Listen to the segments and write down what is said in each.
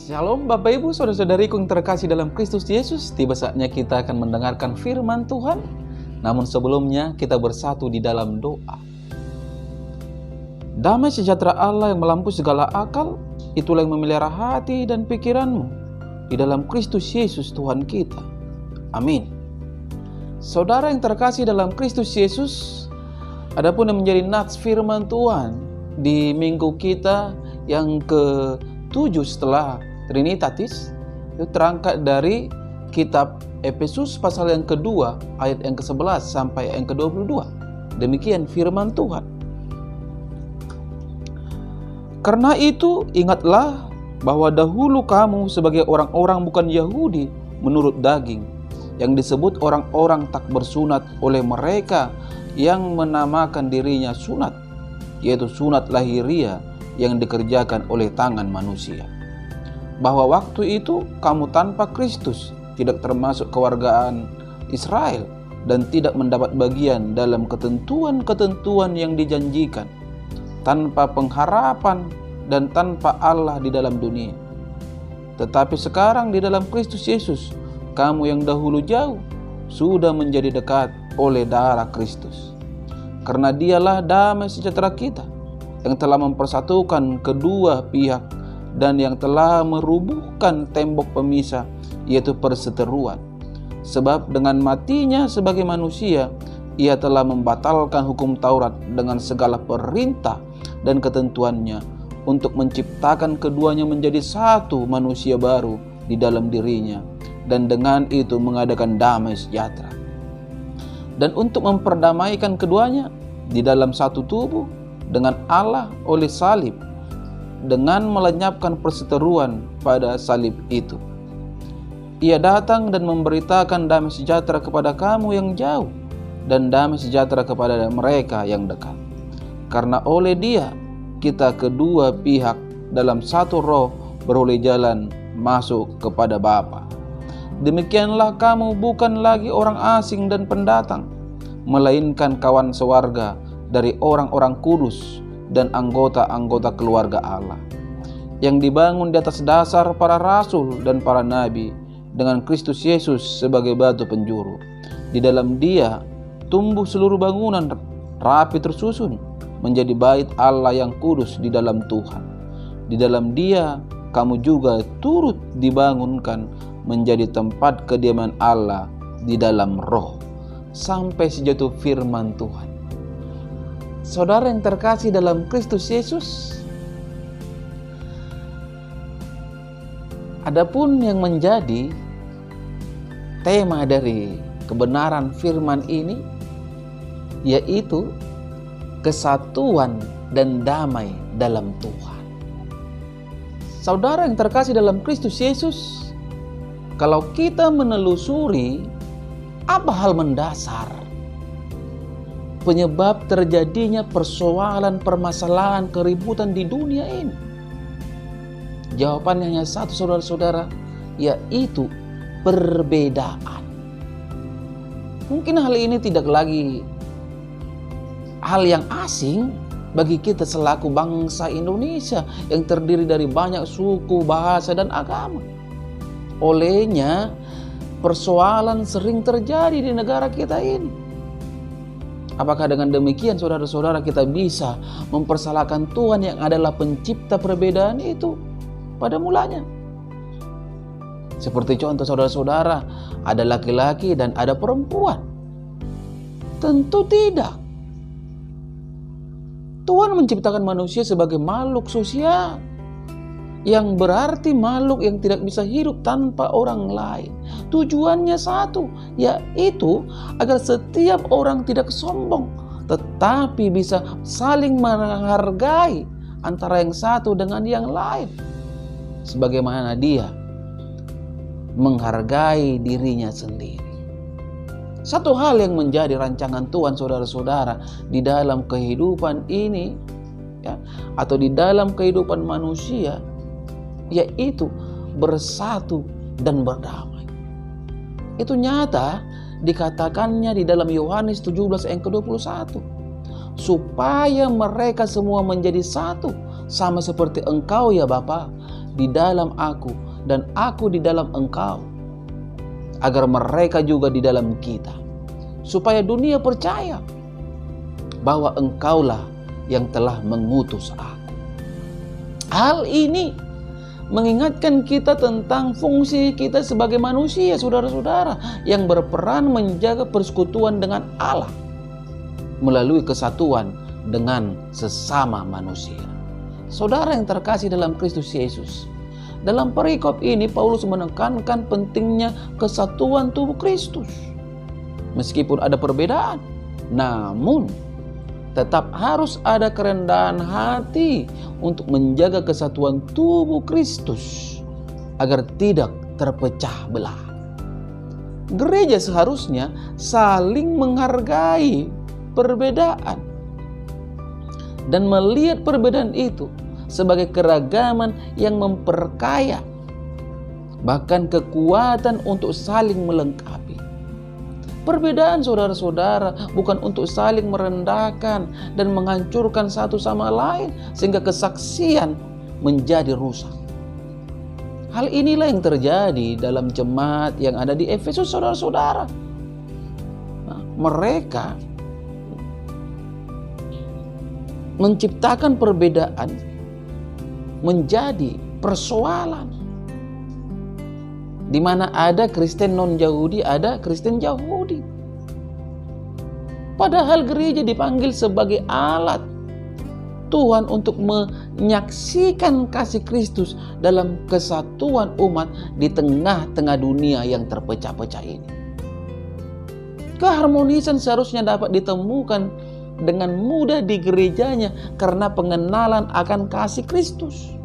Shalom Bapak Ibu, Saudara-saudariku yang terkasih dalam Kristus Yesus. Tiba saatnya kita akan mendengarkan firman Tuhan. Namun sebelumnya kita bersatu di dalam doa. Damai sejahtera Allah yang melampaui segala akal, itulah yang memelihara hati dan pikiranmu di dalam Kristus Yesus Tuhan kita. Amin. Saudara yang terkasih dalam Kristus Yesus, adapun yang menjadi nats firman Tuhan di minggu kita yang ke-7 setelah Trinitatis, itu terangkat dari kitab Efesus pasal yang kedua ayat yang ke-11 sampai yang ke-22. Demikian firman Tuhan. Karena itu ingatlah bahwa dahulu kamu sebagai orang-orang bukan Yahudi menurut daging, yang disebut orang-orang tak bersunat oleh mereka yang menamakan dirinya sunat, yaitu sunat lahiriah yang dikerjakan oleh tangan manusia. Bahwa waktu itu kamu tanpa Kristus, tidak termasuk kewargaan Israel, dan tidak mendapat bagian dalam ketentuan-ketentuan yang dijanjikan, tanpa pengharapan dan tanpa Allah di dalam dunia. Tetapi sekarang di dalam Kristus Yesus, kamu yang dahulu jauh sudah menjadi dekat oleh darah Kristus. Karena Dialah damai sejahtera kita, yang telah mempersatukan kedua pihak dan yang telah merubuhkan tembok pemisah, yaitu perseteruan. Sebab dengan matinya sebagai manusia, ia telah membatalkan hukum Taurat dengan segala perintah dan ketentuannya, untuk menciptakan keduanya menjadi satu manusia baru di dalam dirinya, dan dengan itu mengadakan damai sejahtera. Dan untuk memperdamaikan keduanya di dalam satu tubuh dengan Allah oleh salib, dengan melenyapkan perseteruan pada salib itu. Ia datang dan memberitakan damai sejahtera kepada kamu yang jauh, dan damai sejahtera kepada mereka yang dekat. Karena oleh Dia kita kedua pihak dalam satu roh beroleh jalan masuk kepada Bapa. Demikianlah kamu bukan lagi orang asing dan pendatang, melainkan kawan sewarga dari orang-orang kudus dan anggota-anggota keluarga Allah, yang dibangun di atas dasar para rasul dan para nabi, dengan Kristus Yesus sebagai batu penjuru. Di dalam Dia tumbuh seluruh bangunan rapi tersusun menjadi bait Allah yang kudus di dalam Tuhan. Di dalam Dia kamu juga turut dibangunkan menjadi tempat kediaman Allah di dalam roh, sampai sejatuh firman Tuhan. Saudara yang terkasih dalam Kristus Yesus, adapun yang menjadi tema dari kebenaran firman ini, yaitu kesatuan dan damai dalam Tuhan. Saudara yang terkasih dalam Kristus Yesus, kalau kita menelusuri apa hal mendasar penyebab terjadinya persoalan, permasalahan, keributan di dunia ini, jawabannya hanya satu, saudara-saudara, yaitu perbedaan. Mungkin hal ini tidak lagi hal yang asing bagi kita selaku bangsa Indonesia yang terdiri dari banyak suku, bahasa, dan agama. Olehnya persoalan sering terjadi di negara kita ini. Apakah dengan demikian, saudara-saudara, kita bisa mempersalahkan Tuhan yang adalah pencipta perbedaan itu pada mulanya? Seperti contoh, saudara-saudara, ada laki-laki dan ada perempuan. Tentu tidak. Tuhan menciptakan manusia sebagai makhluk sosial, yang berarti makhluk yang tidak bisa hidup tanpa orang lain. Tujuannya satu, yaitu agar setiap orang tidak sombong, tetapi bisa saling menghargai antara yang satu dengan yang lain, sebagaimana Dia menghargai dirinya sendiri. Satu hal yang menjadi rancangan Tuhan, saudara-saudara, di dalam kehidupan ini, atau di dalam kehidupan manusia, yaitu bersatu dan berdamai. Itu nyata dikatakannya di dalam Yohanes 17 ayat ke-21. Supaya mereka semua menjadi satu, sama seperti Engkau ya Bapa, di dalam aku dan aku di dalam engkau, agar mereka juga di dalam kita, supaya dunia percaya bahwa engkaulah yang telah mengutus aku. Hal ini mengingatkan kita tentang fungsi kita sebagai manusia, saudara-saudara, yang berperan menjaga persekutuan dengan Allah melalui kesatuan dengan sesama manusia. Saudara yang terkasih dalam Kristus Yesus, dalam perikop ini Paulus menekankan pentingnya kesatuan tubuh Kristus. Meskipun ada perbedaan, namun tetap harus ada kerendahan hati untuk menjaga kesatuan tubuh Kristus agar tidak terpecah belah. Gereja seharusnya saling menghargai perbedaan dan melihat perbedaan itu sebagai keragaman yang memperkaya, bahkan kekuatan untuk saling melengkapi. Perbedaan, saudara-saudara, bukan untuk saling merendahkan dan menghancurkan satu sama lain sehingga kesaksian menjadi rusak. Hal inilah yang terjadi dalam jemaat yang ada di Efesus, saudara-saudara. Mereka menciptakan perbedaan menjadi persoalan, di mana ada Kristen non-Yahudi, ada Kristen Yahudi. Padahal gereja dipanggil sebagai alat Tuhan untuk menyaksikan kasih Kristus dalam kesatuan umat di tengah-tengah dunia yang terpecah-pecah ini. Keharmonisan seharusnya dapat ditemukan dengan mudah di gerejanya karena pengenalan akan kasih Kristus.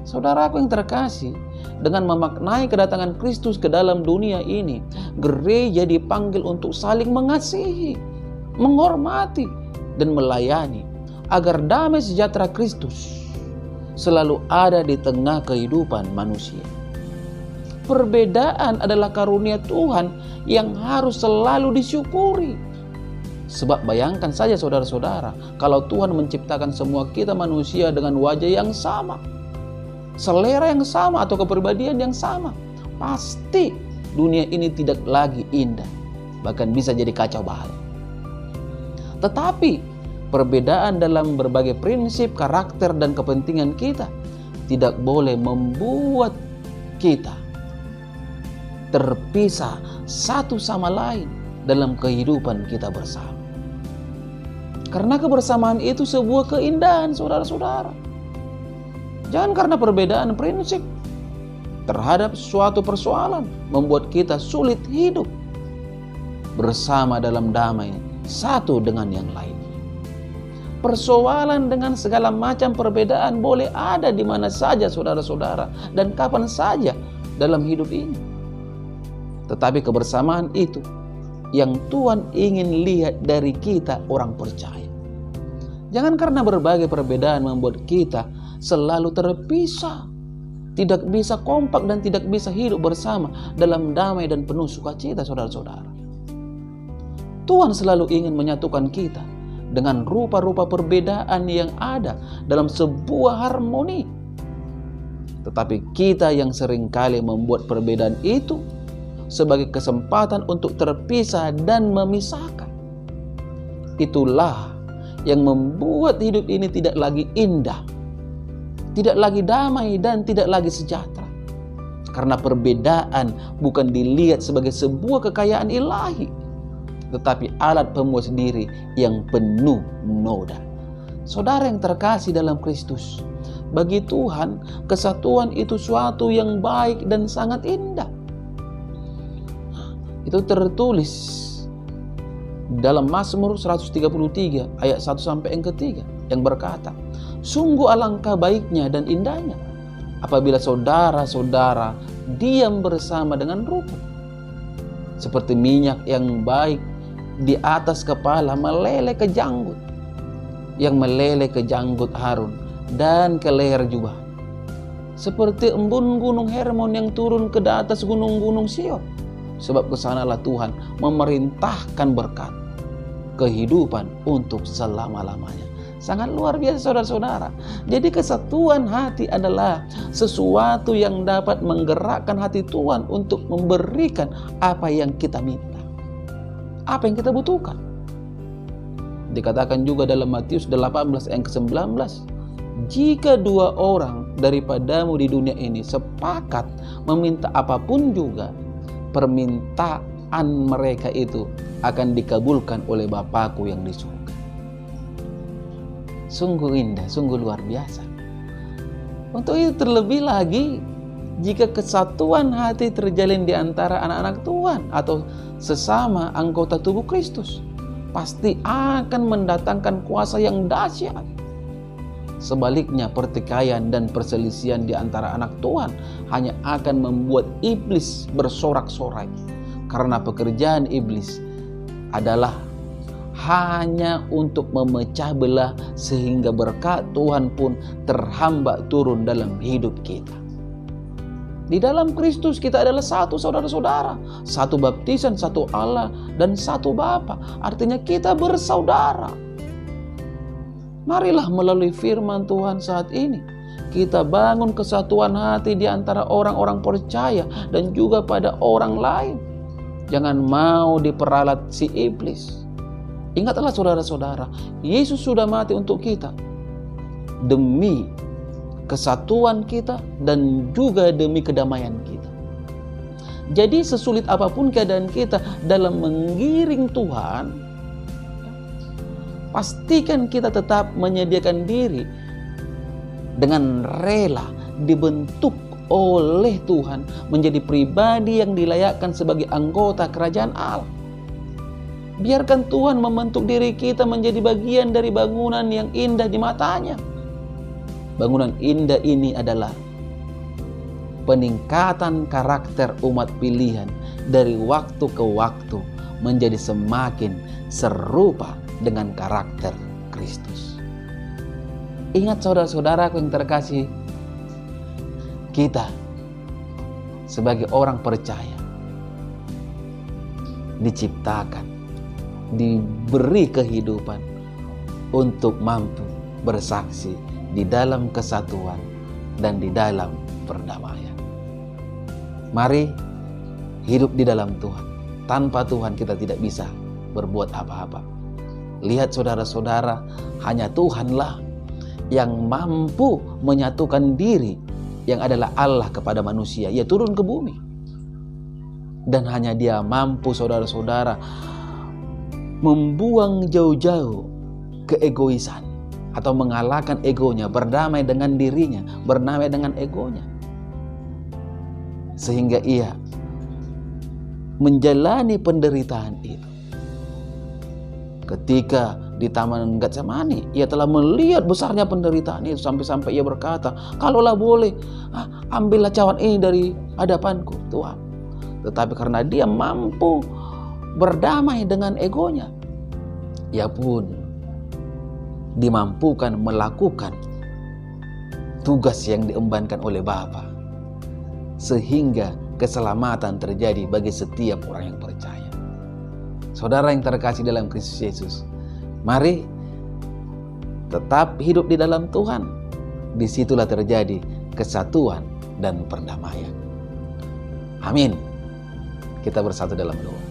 Saudaraku yang terkasih, dengan memaknai kedatangan Kristus ke dalam dunia ini, gereja dipanggil untuk saling mengasihi, menghormati, dan melayani agar damai sejahtera Kristus selalu ada di tengah kehidupan manusia. Perbedaan adalah karunia Tuhan yang harus selalu disyukuri. Sebab bayangkan saja, saudara-saudara, kalau Tuhan menciptakan semua kita manusia dengan wajah yang sama, selera yang sama, atau kepribadian yang sama, pasti dunia ini tidak lagi indah, bahkan bisa jadi kacau balau. Tetapi perbedaan dalam berbagai prinsip, karakter, dan kepentingan kita tidak boleh membuat kita terpisah satu sama lain dalam kehidupan kita bersama. Karena kebersamaan itu sebuah keindahan, saudara-saudara. Jangan karena perbedaan prinsip terhadap suatu persoalan membuat kita sulit hidup bersama dalam damai satu dengan yang lain. Persoalan dengan segala macam perbedaan boleh ada di mana saja, saudara-saudara, dan kapan saja dalam hidup ini. Tetapi kebersamaan itu yang Tuhan ingin lihat dari kita orang percaya. Jangan karena berbagai perbedaan membuat kita selalu terpisah, tidak bisa kompak dan tidak bisa hidup bersama dalam damai dan penuh sukacita, saudara-saudara. Tuhan selalu ingin menyatukan kita dengan rupa-rupa perbedaan yang ada dalam sebuah harmoni. Tetapi kita yang seringkali membuat perbedaan itu sebagai kesempatan untuk terpisah dan memisahkan. Itulah yang membuat hidup ini tidak lagi indah, tidak lagi damai, dan tidak lagi sejahtera. Karena perbedaan bukan dilihat sebagai sebuah kekayaan ilahi, tetapi alat pemuas diri yang penuh noda. Saudara yang terkasih dalam Kristus, bagi Tuhan kesatuan itu suatu yang baik dan sangat indah. Itu tertulis dalam Mazmur 133 ayat 1 sampai yang ketiga, yang berkata, sungguh alangkah baiknya dan indahnya apabila saudara-saudara diam bersama dengan rukun. Seperti minyak yang baik di atas kepala meleleh ke janggut, yang meleleh ke janggut Harun dan ke leher jubah. Seperti embun gunung Hermon yang turun ke atas gunung-gunung Sion. Sebab kesanalah Tuhan memerintahkan berkat kehidupan untuk selama-lamanya. Sangat luar biasa saudara-saudara. Jadi kesatuan hati adalah sesuatu yang dapat menggerakkan hati Tuhan untuk memberikan apa yang kita minta, apa yang kita butuhkan. Dikatakan juga dalam Matius 18 ayat ke-19, jika 2 orang daripadamu di dunia ini sepakat meminta apapun juga, permintaan mereka itu akan dikabulkan oleh Bapakku yang di surga. Sungguh indah, sungguh luar biasa. Untuk itu terlebih lagi jika kesatuan hati terjalin di antara anak-anak Tuhan atau sesama anggota tubuh Kristus, pasti akan mendatangkan kuasa yang dahsyat. Sebaliknya, pertikaian dan perselisihan di antara anak Tuhan hanya akan membuat iblis bersorak-sorai, karena pekerjaan iblis adalah hanya untuk memecah belah sehingga berkat Tuhan pun terhambat turun dalam hidup kita. Di dalam Kristus kita adalah satu saudara-saudara, satu baptisan, satu Allah, dan satu Bapa. Artinya kita bersaudara. Marilah melalui firman Tuhan saat ini kita bangun kesatuan hati di antara orang-orang percaya dan juga pada orang lain. Jangan mau diperalat si iblis. Ingatlah saudara-saudara, Yesus sudah mati untuk kita demi kesatuan kita dan juga demi kedamaian kita. Jadi sesulit apapun keadaan kita dalam menggiring Tuhan, pastikan kita tetap menyediakan diri dengan rela dibentuk oleh Tuhan menjadi pribadi yang dilayakkan sebagai anggota kerajaan Allah. Biarkan Tuhan membentuk diri kita menjadi bagian dari bangunan yang indah di matanya. Bangunan indah ini adalah peningkatan karakter umat pilihan dari waktu ke waktu menjadi semakin serupa dengan karakter Kristus. Ingat saudara-saudaraku yang terkasih, kita sebagai orang percaya diciptakan, diberi kehidupan untuk mampu bersaksi di dalam kesatuan dan di dalam perdamaian. Mari hidup di dalam Tuhan. Tanpa Tuhan kita tidak bisa berbuat apa-apa. Lihat saudara-saudara, hanya Tuhanlah yang mampu menyatukan diri yang adalah Allah kepada manusia. Ia turun ke bumi. Dan hanya Dia mampu saudara-saudara membuang jauh-jauh keegoisan atau mengalahkan egonya, berdamai dengan dirinya, berdamai dengan egonya, sehingga ia menjalani penderitaan itu. Ketika di Taman Getsemani, ia telah melihat besarnya penderitaan itu sampai-sampai ia berkata, kalaulah boleh, ambillah cawan ini dari hadapanku Tuhan. Tetapi karena dia mampu berdamai dengan egonya, ia pun dimampukan melakukan tugas yang diembankan oleh Bapa, sehingga keselamatan terjadi bagi setiap orang yang percaya. Saudara yang terkasih dalam Kristus Yesus, mari tetap hidup di dalam Tuhan. Disitulah terjadi kesatuan dan perdamaian. Amin. Kita bersatu dalam doa.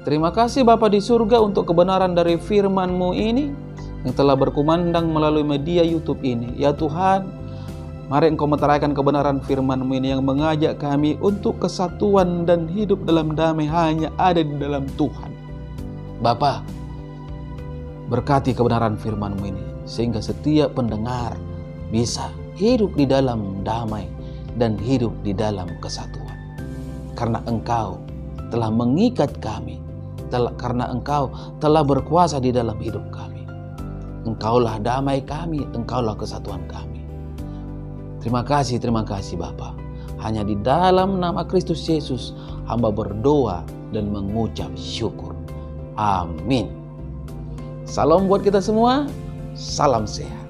Terima kasih Bapa di surga untuk kebenaran dari firman-Mu ini yang telah berkumandang melalui media YouTube ini. Ya Tuhan, mari Engkau meteraikan kebenaran firman-Mu ini yang mengajak kami untuk kesatuan dan hidup dalam damai hanya ada di dalam Tuhan. Bapa, berkati kebenaran firman-Mu ini sehingga setiap pendengar bisa hidup di dalam damai dan hidup di dalam kesatuan. Karena Engkau telah mengikat kami, karena Engkau telah berkuasa di dalam hidup kami. Engkaulah damai kami, Engkaulah kesatuan kami. Terima kasih Bapa. Hanya di dalam nama Kristus Yesus hamba berdoa dan mengucap syukur. Amin. Salam buat kita semua. Salam sehat.